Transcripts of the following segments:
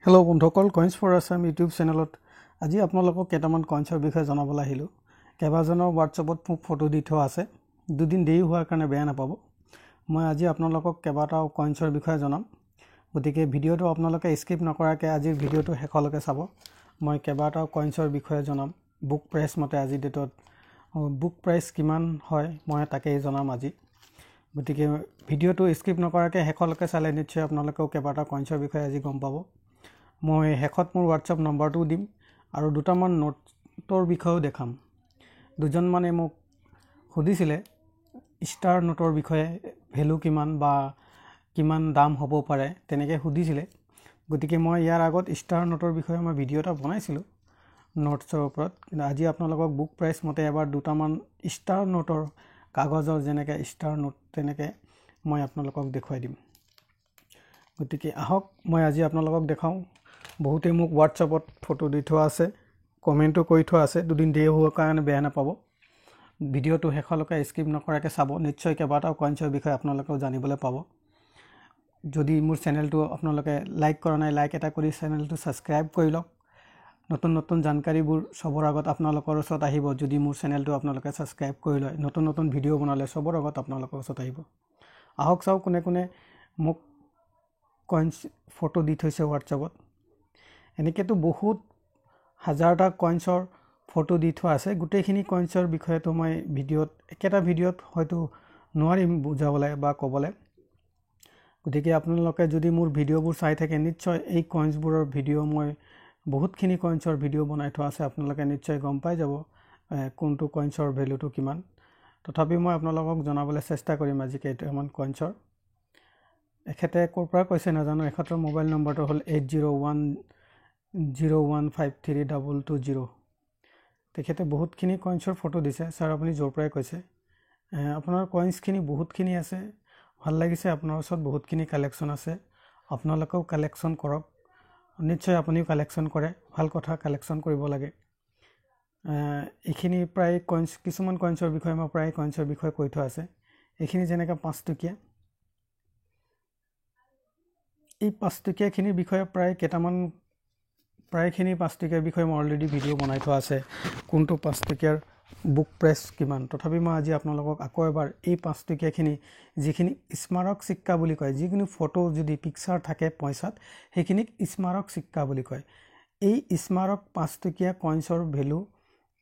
Hello' বন্ধুসকল, কইন্স for Assam YouTube চেনেলত আজি আপোনালোকক কেইটামান কইন্সৰ বিষয়ে জনাবলৈ আহিলোঁ। কেইবাজনৰ হোৱাটছআপত মোক ফটো দি থোৱা আছে। দুদিন দেৰি হোৱাৰ কাৰণে বেয়া নাপাব। মই আজি আপোনালোকক কেইবাটাও কইন্সৰ বিষয়ে জনাম, গতিকে ভিডিঅ'টো আপোনালোকে স্কিপ নকৰাকৈ আজিৰ ভিডিঅ'টো শেষলৈকে চাব। মই কেইবাটাও কইন্সৰ বিষয়ে জনাম। বুক প্ৰাইচ মতে আজিৰ ডেটত বুক প্ৰাইচ কিমান হয় মই তাকেই জনাম আজি। গতিকে ভিডিঅ'টো স্কিপ নকৰাকৈ শেষলৈকে চালে নিশ্চয় আপোনালোকেও কেইবাটাও কইন্সৰ বিষয়ে আজি গম পাব। মই শেষত মোৰ হোৱাটছআপ নম্বৰটোও দিম আৰু দুটামান নোটৰ বিষয়েও দেখাম। দুজনমানে মোক সুধিছিলে ষ্টাৰ নোটৰ বিষয়ে, ভেলু কিমান বা কিমান দাম হ'ব পাৰে তেনেকৈ সুধিছিলে। গতিকে মই ইয়াৰ আগত ষ্টাৰ নোটৰ বিষয়ে মই ভিডিঅ' এটা বনাইছিলোঁ নোটছৰ ওপৰত, কিন্তু আজি আপোনালোকক বুক প্ৰাইচ মতে এবাৰ দুটামান ষ্টাৰ নোটৰ কাগজৰ যেনেকৈ ষ্টাৰ নোট তেনেকৈ মই আপোনালোকক দেখুৱাই দিম। গতিকে আহক মই আজি আপোনালোকক দেখাওঁ। বহুতে মোক হোৱাটছআপত ফটো দি থোৱা আছে, কমেণ্টো কৰি থোৱা আছে। দুদিন দেৰি হোৱাৰ কাৰণে বেয়া নাপাব। ভিডিঅ'টো শেষলৈকে স্কিপ নকৰাকৈ চাব। নিশ্চয় কেইবাটাও কইন্সৰ বিষয়ে আপোনালোকেও জানিবলৈ পাব। যদি মোৰ চেনেলটো আপোনালোকে লাইক কৰা নাই, লাইক এটা কৰি চেনেলটো ছাবস্ক্ৰাইব কৰি লওক। নতুন নতুন জানকাৰীবোৰ চবৰ আগত আপোনালোকৰ ওচৰত আহিব যদি মোৰ চেনেলটো আপোনালোকে ছাবস্ক্ৰাইব কৰি লয়। নতুন নতুন ভিডিঅ' বনালে চবৰ আগত আপোনালোকৰ ওচৰত আহিব। আহক চাওক কোনে কোনে মোক কইন্স ফটো দি থৈছে হোৱাটছআপত। এনেকৈতো বহুত হাজাৰটা কইন্সৰ ফটো দি থোৱা আছে। গোটেইখিনি কইন্সৰ বিষয়েতো মই একেটা ভিডিঅ'ত হয়তো নোৱাৰিম বুজাবলৈ বা ক'বলৈ। গতিকে আপোনালোকে যদি মোৰ ভিডিঅ'বোৰ চাই থাকে নিশ্চয় এই কইন্সবোৰৰ ভিডিঅ' মই বহুতখিনি কইন্সৰ ভিডিঅ' বনাই থোৱা আছে। আপোনালোকে নিশ্চয় গম পাই যাব কোনটো কইন্সৰ ভেলুটো কিমান। তথাপিও মই আপোনালোকক জনাবলৈ চেষ্টা কৰিম আজি কেইটামান কইন্সৰ। এখেতে ক'ৰ পৰা কৈছে নাজানো। এখেতৰ মোবাইল নম্বৰটো হ'ল 8010153220। তেখেতে বহুতখিনি কইন্সৰ ফটো দিছে। ছাৰ আপুনি য'ৰ পৰাই কৈছে? আপোনাৰ কইন্সখিনি বহুতখিনি আছে, ভাল লাগিছে। আপোনাৰ ওচৰত বহুতখিনি কালেকশ্যন আছে, আপোনালোকেও কালেকশ্যন কৰক। নিশ্চয় আপুনিও কালেকশ্যন কৰে, ভাল কথা, কালেকশ্যন কৰিব লাগে। এইখিনি প্ৰায় কিছুমান কইন্সৰ বিষয়ে মই প্ৰায় কইন্সৰ বিষয়ে কৈ থোৱা আছে। এইখিনি যেনেকৈ 5 টকীয়া, এই 5 টকীয়াখিনিৰ বিষয়ে প্ৰায়খিনি 5 টকীয়াৰ বিষয়ে মই অলৰেডি ভিডিঅ' বনাই থোৱা আছে, কোনটো 5 টকীয়াৰ বুক প্ৰাইচ কিমান। তথাপি মই আজি আপোনালোকক আকৌ এবাৰ এই 5 টকীয়াখিনি, যিখিনি স্মাৰক চিক্কা বুলি কয়, যিকোনো ফটো যদি পিকচাৰ থাকে পইচাত, সেইখিনিক স্মাৰক চিক্কা বুলি কয়। এই স্মাৰক 5 টকীয়া কইন্সৰ ভেলু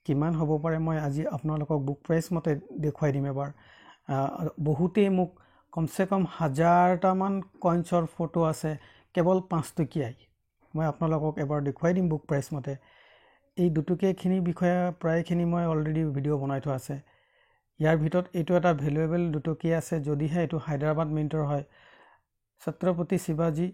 কিমান হ'ব পাৰে মই আজি আপোনালোকক বুক প্ৰাইচ মতে দেখুৱাই দিম এবাৰ। বহুতেই মোক কমচে কম 1000টামান কইন্সৰ ফটো আছে কেৱল 5 টকীয়াই। মই আপোনালোকক এবাৰ দেখুৱাই দিম বুক প্ৰাইচ মতে। এই দুটকীয়াখিনিৰ বিষয়ে প্ৰায়খিনি মই অলৰেডি ভিডিঅ' বনাই থোৱা আছে। ইয়াৰ ভিতৰত এইটো এটা ভেলুৱেবল দুটকীয়া আছে, যদিহে এইটো হায়দৰাবাদ মিণ্টৰ হয়, ছত্ৰপতি শিৱাজী।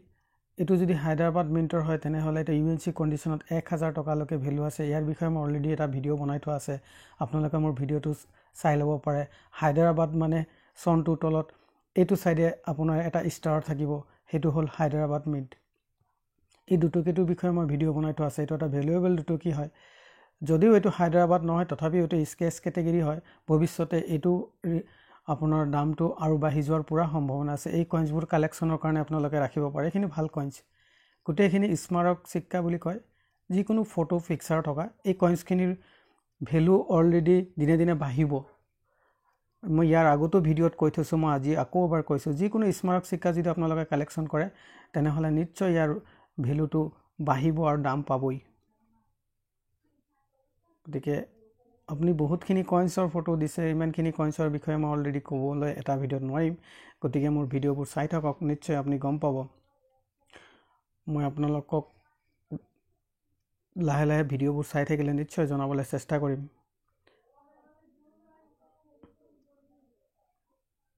এইটো যদি হায়দৰাবাদ মিণ্টৰ হয় তেনেহ'লে এইটো UNC কণ্ডিশ্যনত 1000 টকালৈকে ভেলু আছে। ইয়াৰ বিষয়ে মই অলৰেডি এটা ভিডিঅ' বনাই থোৱা আছে, আপোনালোকে মোৰ ভিডিঅ'টো চাই ল'ব পাৰে। হায়দৰাবাদ মানে চনটোৰ তলত এইটো ছাইডে আপোনাৰ এটা ষ্টাৰ থাকিব, সেইটো হ'ল হায়দৰাবাদ মিণ্ট। এই দুটকীটোৰ বিষয়ে মই ভিডিঅ' বনাই থোৱা আছে। এইটো এটা ভেলুৱেবল দুটকী হয়, যদিও এইটো হায়দৰাবাদ নহয়, তথাপিও এইটো স্কেচ কেটেগৰী হয়। ভৱিষ্যতে এইটো আপোনাৰ দামটো আৰু বাঢ়ি যোৱাৰ পূৰা সম্ভাৱনা আছে। এই কইন্সবোৰ কালেকশ্যনৰ কাৰণে আপোনালোকে ৰাখিব পাৰে। এইখিনি ভাল কইন্স, গোটেইখিনি স্মাৰক চিক্কা বুলি কয়, যিকোনো ফটো পিকচাৰ থকা। এই কইন্সখিনিৰ ভেলু অলৰেডি দিনে দিনে বাঢ়িব। মই ইয়াৰ আগতো ভিডিঅ'ত কৈ থৈছোঁ, মই আজি আকৌ এবাৰ কৈছোঁ, যিকোনো স্মাৰক চিক্কা যদি আপোনালোকে কালেকশ্যন কৰে তেনেহ'লে নিশ্চয় ইয়াৰ ভেলুটো বাঢ়িব আৰু দাম পাবই। গতিকে আপুনি বহুতখিনি কইন্সৰ ফটো দিছে, ইমানখিনি কইন্সৰ বিষয়ে মই অলৰেডি ক'বলৈ এটা ভিডিঅ'ত নোৱাৰিম। গতিকে মোৰ ভিডিঅ'বোৰ চাই থাকক, নিশ্চয় আপুনি গম পাব। মই আপোনালোকক লাহে লাহে ভিডিঅ'বোৰ চাই থাকিলে নিশ্চয় জনাবলৈ চেষ্টা কৰিম।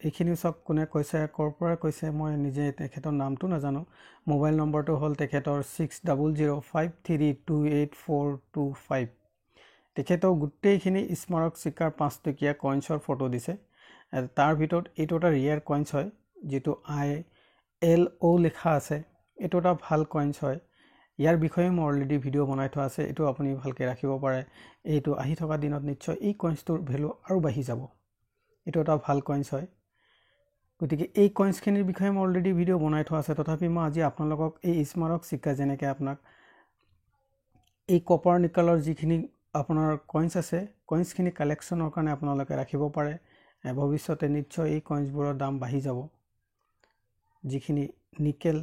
এইখিনি চব কোনে কৈছে, ক'ৰ পৰা কৈছে, মই নিজে তেখেতৰ নামটো নাজানো। মোবাইল নম্বৰটো হ'ল তেখেতৰ 6005328425। তেখেতৰ গোটেইখিনি স্মাৰক চিক্কাৰ 5 টকীয়া কইন্সৰ ফটো দিছে। তাৰ ভিতৰত এইটো এটা ৰিয়েৰ কইন্স হয়, যিটো ILO লিখা আছে। এইটো এটা ভাল কইন্স হয়। ইয়াৰ বিষয়ে মই অলৰেডি ভিডিঅ' বনাই থোৱা আছে, এইটো আপুনি ভালকৈ ৰাখিব পাৰে। এইটো আহি থকা দিনত নিশ্চয় এই কইন্সটোৰ ভেলু আৰু বাঢ়ি যাব। এইটো এটা ভাল কইন্স হয়। গতিকে এই কইন্সখিনিৰ বিষয়ে মই অলৰেডি ভিডিঅ' বনাই থোৱা আছে তথাপি মই আজি আপোনালোকক এই স্মাৰক সিক্কা যেনেকৈ আপোনাক এই কপাৰ নিকেলৰ যিখিনি আপোনাৰ কইন্স আছে কইন্সখিনি কালেকশ্যনৰ কাৰণে আপোনালোকে ৰাখিব পাৰে ভৱিষ্যতে নিশ্চয় এই কইন্সবোৰৰ দাম বাঢ়ি যাব যিখিনি নিকেল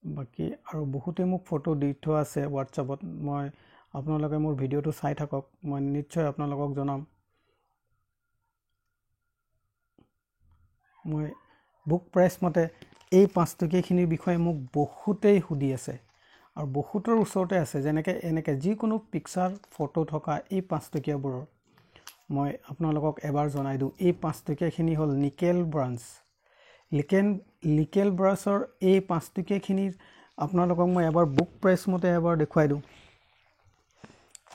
বাকি আৰু বহুতে মোক ফটো দি থোৱা আছে হোৱাটছআপত মই আপোনালোকে মোৰ ভিডিঅ'টো চাই থাকক মই নিশ্চয় আপোনালোকক জনাম মই বুক প্ৰাইচ মতে এই 5 টকীয়াখিনিৰ বিষয়ে মোক বহুতেই সুধি আছে আৰু বহুতৰ ওচৰতে আছে যেনেকৈ এনেকৈ যিকোনো পিকচাৰ ফটো থকা এই 5 টকীয়াবোৰৰ মই আপোনালোকক এবাৰ জনাই দিওঁ এই 5 টকীয়াখিনি হ'ল নিকেল ব্ৰাঞ্চ নিকেল ব্ৰাছৰ এই 5 টকীয়াখিনিৰ আপোনালোকক মই এবাৰ বুক প্ৰাইচ মতে এবাৰ দেখুৱাই দিওঁ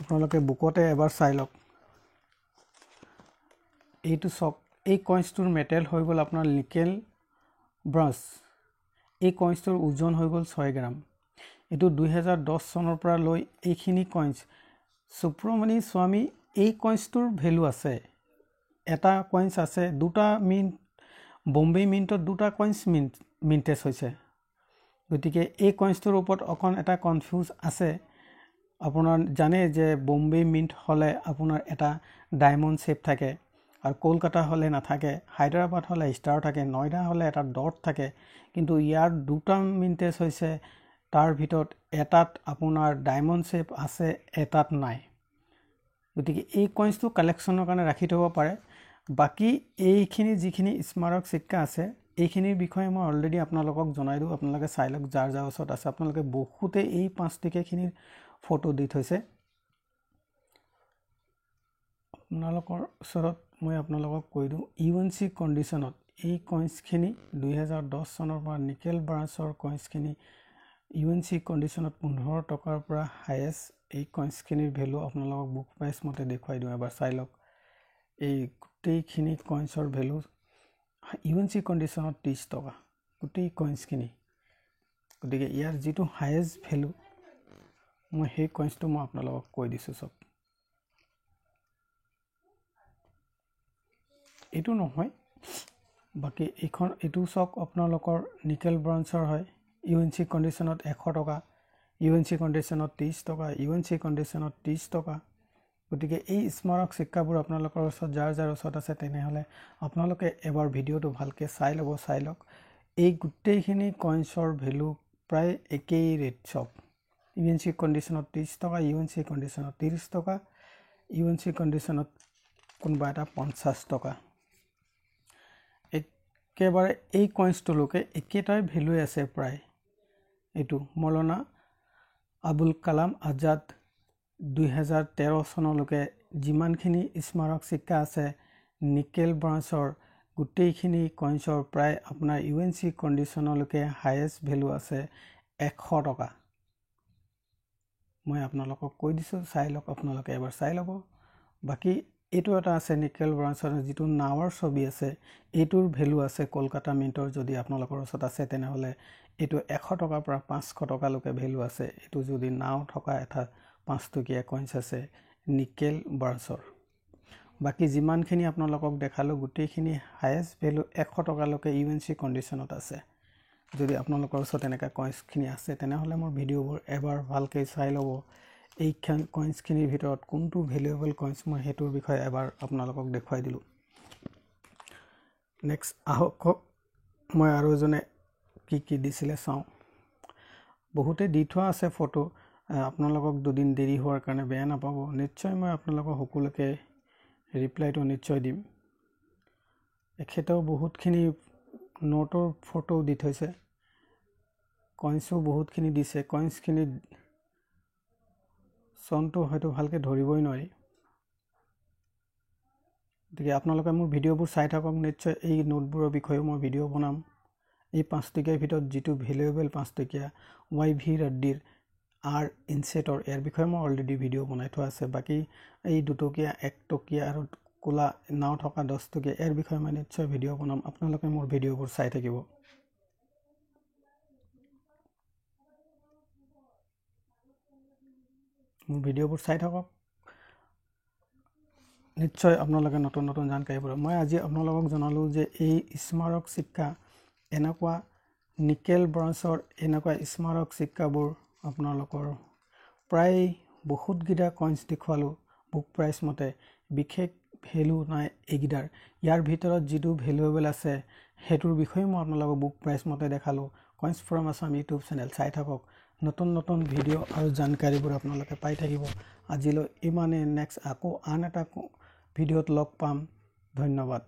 আপোনালোকে বুকতে এবাৰ চাই লওক এইটো সক এই কইন্সটোৰ মেটেল হৈ গ'ল আপোনাৰ নিকেল ব্ৰাছ এই কইন্সটোৰ ওজন হৈ গ'ল 6 গ্ৰাম এইটো 2010 চনৰ পৰা লৈ এইখিনি কইন্স সুব্ৰমণি স্বামী এই কইন্সটোৰ ভ্যালু আছে এটা কইন্স আছে দুটা মিন্ট বম্বে মিন্টত দুটা কইন্স মিন্টেজ হৈছে গতিকে এই কইন্সটোৰ ওপৰত অকন এটা কনফিউজ আছে আপোনাৰ জানে যে বম্বে মিন্ট হলে আপোনাৰ এটা ডায়মণ্ড শেপ থাকে আৰ কলকাতা হলে না থাকে হায়দৰাবাদ হলে স্টাৰ থাকে নয়ডা হলে এটা ডট থাকে কিন্তু ইয়াৰ দুটা মিন্টেজ হৈছে তাৰ ভিতৰত এটাত আপোনাৰ ডায়মণ্ড শেপ আছে এটাত নাই গতিকে এই কইন্সটো কালেকশ্যনৰ কাৰণে ৰাখি থব পাৰে বাকি এইখিনি যিখিনি স্মাৰক সিক্কা আছে এইখিনিৰ বিষয়ে মই অলৰেডি আপোনালোকক জনাই দিও আপোনালোকে চাই লওক যাৰ যাৰ ওচৰত আছে আপোনালোকে বহুতে এই 5 টকীয়াখিনিৰ ফটো দি থৈছে আপোনালোকৰ ওচৰত মই আপোনালোকক কৈ দিওঁ ইউএনসি কন্ডিশনত এই কইন্সখিনি 2010 চনৰ পৰা নিকেল ব্ৰাঞ্চৰ কইন্সখিনি ইউএনসি কন্ডিশনত 15 টকাৰ পৰা হাইয়েষ্ট এই কইন্সখিনিৰ ভ্যালু আপোনালোকক বুক প্ৰাইচ মতে দেখুৱাই দিওঁ এবাৰ চাই লওক এই গোটেইখিনি কইন্সৰ ভ্যালু ইউএনসি কন্ডিশনত 30 টকা গোটেই কইন্সখিনি গতিকে ইয়াৰ যেটো হাইয়েষ্ট ভ্যালু মই সেই কইন্সটো মই আপোনালোকক কৈ দিছো সব এটো নহয় বাকি এখন এটো সক আপোনালোকৰ নিকেল ব্ৰাঞ্চৰ হয় ইউএনসি কন্ডিশনত 100 টকা ইউএনসি কন্ডিশনত 30 টকা ইউএনসি কন্ডিশনত 30 টকা গতিকে এই স্মাৰক সিক্কাবোৰ আপোনালোকৰ ওচৰত যাৰ যাৰ ওচৰত আছে তেনেহলে আপোনালোকে এবাৰ ভিডিওটো ভালকে চাই লওক এই গুটেইখিনি কইন্সৰ ভ্যালু প্ৰায় একেই ৰেট সব ইউএনসি কন্ডিশনত 30 টকা ইউএনসি কন্ডিশনত 30 টকা ইউএনসি কন্ডিশনত কোনবা এটা 50 টকা একেবাৰে এই কইন্সটো লোকে একেটাই ভ্যালু আছে প্ৰায় এটো মৌলানা আবুল কালাম আজাদ 2013 চনলৈকে যিমানখিনি স্মাৰক সিক্কা আছে নিকেল ব্ৰাঞ্চৰ গুটেইখিনি কইন্সৰ প্ৰায় আপোনাৰ ইউএনসি কন্ডিশনলৈকে হাইয়েষ্ট ভ্যালু আছে 100 টকা মই আপোনালোকক কৈ দিছো চাই লওক আপোনালোকে এবাৰ চাই লব বাকি এটো এটা আছে নিকেল ব্ৰাঞ্চৰ যেটো নাৱৰ ছবি আছে এটোৰ ভ্যালু আছে কলকাতা মিন্টৰ যদি আপোনালোকৰ ওচৰত আছে তেনেহলে এটো 100 টকাৰ পৰা 500 টকা লৈকে ভ্যালু আছে এটো যদি নাও থকা এটা 5 টকীয়া কইন্স আছে নিকেল ব্ৰাঞ্চৰ বাকি যিমানখিনি আপোনালোকক দেখালো গুটেইখিনি হাইয়েষ্ট ভ্যালু 100 টকা লৈকে ইউএনসি কন্ডিশনত আছে যদি আপোনালোকৰ ওচৰত এনেকা কইন্সখিনি আছে তেনেহলে মোৰ ভিডিওবোৰ এবাৰ ভালকৈ চাই লব এই কইন্সখিনিৰ ভিতৰত কোনটো ভ্যালুয়েবল কইন্স মই হেতুৰ বিষয়ে এবাৰ আপোনালোকক দেখুৱাই দিলো নেক্সট আহক মই আৰু জনে কি দিছিলে চাও বহুতে দি থোৱা আছে ফটো আপোনালোকক দুদিন দেৰি হোৱাৰ কাৰণে বেয়া নাপাব নিশ্চয় মই আপোনালোকক সকলোকে ৰিপ্লাইটো নিশ্চয় দিম এখেতেও বহুতখিনি নোটৰ ফটো দি থৈছে কইন্সও বহুতখিনি দিছে কইন্সখিনি সনটো হয়তো ভালকে ধৰিবই নোৱাৰি গতিকে আপোনালোকে মোৰ ভিডিওবোৰ চাই থাকক নিশ্চয় এই নোটবোৰৰ বিষয়ে মই ভিডিও বনাম এই 5 টকীয়াৰ ভিতৰত যেটো ভ্যালুয়েবল 5 টকীয়া YV ৰাড্ডিৰ আৰ ইনসেটৰ ইয়াৰ বিষয়ে মই অলৰেডি ভিডিও বনাই থোৱা আছে বাকি এই 2 টকীয়া 1 টকীয়া আৰু কোলা নাও থকা 10 টকীয়া ইয়াৰ বিষয়ে মই নিশ্চয় ভিডিও বনাম আপোনালোকে মোৰ ভিডিওবোৰ চাই থাকিব মোৰ ভিডিওবোৰ চাই থাকক নিশ্চয় আপোনালোকে নতুন নতুন জানকাৰী পাব। মই আজি আপোনালোকক জনালোঁ যে এই স্মাৰক সিক্কা এনেকুৱা নিকেল ব্ৰঞ্জৰ এনেকুৱা স্মাৰক সিক্কাবোৰ আপোনালোকৰ প্ৰায় বহুতকেইটা কইন্স দেখুৱালোঁ বুক প্ৰাইচ মতে। বিশেষ ভেলু নাই এইকেইটাৰ। ইয়াৰ ভিতৰত যিটো ভেলুৱেবল আছে সেইটোৰ বিষয়ে মই আপোনালোকক বুক প্ৰাইচ মতে দেখালোঁ। কইন্স ফ্ৰম আছাম ইউটিউব চেনেল চাই থাকক, নতুন নতুন ভিডিঅ' আৰু জানকাৰীবোৰ আপোনালোকে পাই থাকিব। আজিলৈ ইমানে, নেক্সট আকৌ আন এটা ভিডিঅ'ত লগ পাম। ধন্যবাদ।